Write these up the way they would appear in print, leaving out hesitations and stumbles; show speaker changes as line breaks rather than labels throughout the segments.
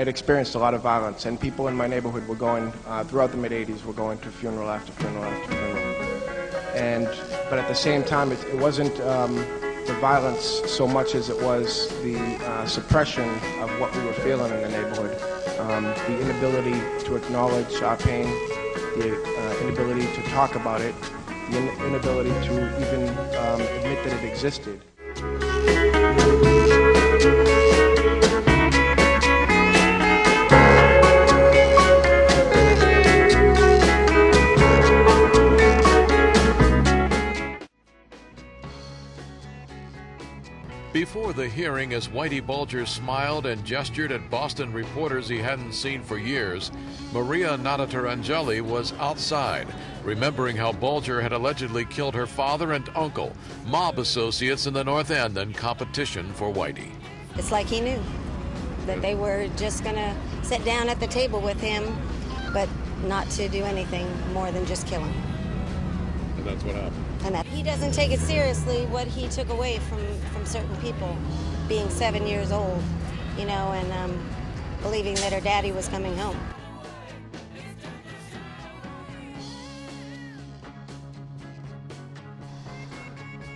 had experienced a lot of violence, and people in my neighborhood were going, throughout the mid-'80s, were going to funeral after funeral after funeral. But at the same time, it wasn't the violence so much as it was the suppression of what we were feeling in the neighborhood. The inability to acknowledge our pain, the inability to talk about it, the inability to even admit that it existed.
Before the hearing, as Whitey Bulger smiled and gestured at Boston reporters he hadn't seen for years, Maria Natarajanli was outside, remembering how Bulger had allegedly killed her father and uncle, mob associates in the North End in competition for Whitey.
It's like he knew that they were just going to sit down at the table with him, but not to do anything more than just kill him.
And that's what happened.
And that he doesn't take it seriously what he took away from certain people, being 7 years old, you know, and believing that her daddy was coming home.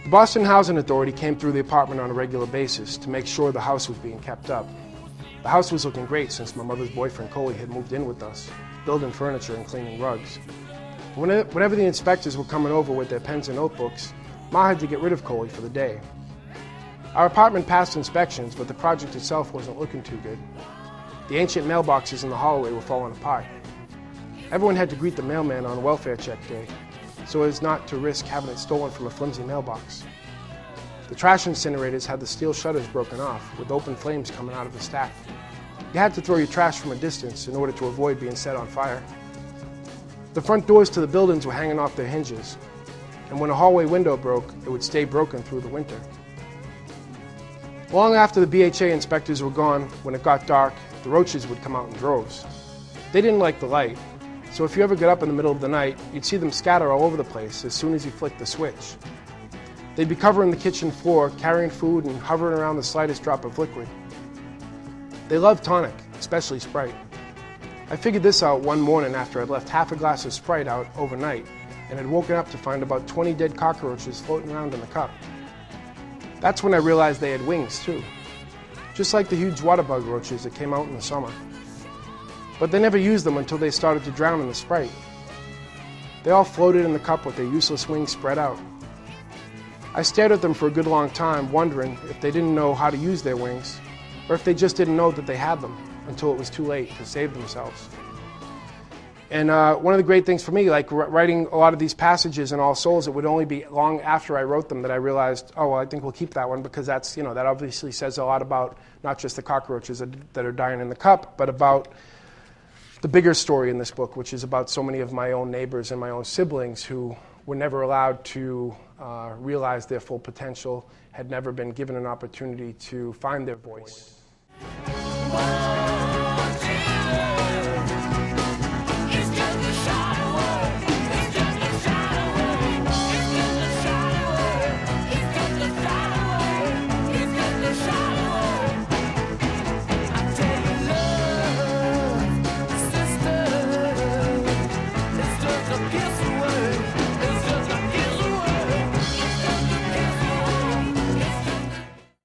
The Boston Housing Authority came through the apartment on a regular basis to make sure the house was being kept up. The house was looking great since my mother's boyfriend Coley had moved in with us, building furniture and cleaning rugs. Whenever the inspectors were coming over with their pens and notebooks, Ma had to get rid of Coley for the day. Our apartment passed inspections, but the project itself wasn't looking too good. The ancient mailboxes in the hallway were falling apart. Everyone had to greet the mailman on welfare check day, so as not to risk having it stolen from a flimsy mailbox. The trash incinerators had the steel shutters broken off, with open flames coming out of the stack. You had to throw your trash from a distance in order to avoid being set on fire. The front doors to the buildings were hanging off their hinges, and when a hallway window broke, it would stay broken through the winter. Long after the BHA inspectors were gone, when it got dark, the roaches would come out in droves. They didn't like the light, so if you ever got up in the middle of the night, you'd see them scatter all over the place as soon as you flicked the switch. They'd be covering the kitchen floor, carrying food, and hovering around the slightest drop of liquid. They love tonic, especially Sprite. I figured this out one morning after I'd left half a glass of Sprite out overnight and had woken up to find about 20 dead cockroaches floating around in the cup. That's when I realized they had wings too, just like the huge water bug roaches that came out in the summer. But they never used them until they started to drown in the Sprite. They all floated in the cup with their useless wings spread out. I stared at them for a good long time, wondering if they didn't know how to use their wings, or if they just didn't know that they had them until it was too late to save themselves. And one of the great things for me, like writing a lot of these passages in All Souls, it would only be long after I wrote them that I realized, oh, well, I think we'll keep that one because that's, you know, that obviously says a lot about not just the cockroaches that are dying in the cup, but about the bigger story in this book, which is about so many of my own neighbors and my own siblings who were never allowed to realize their full potential, had never been given an opportunity to find their voice.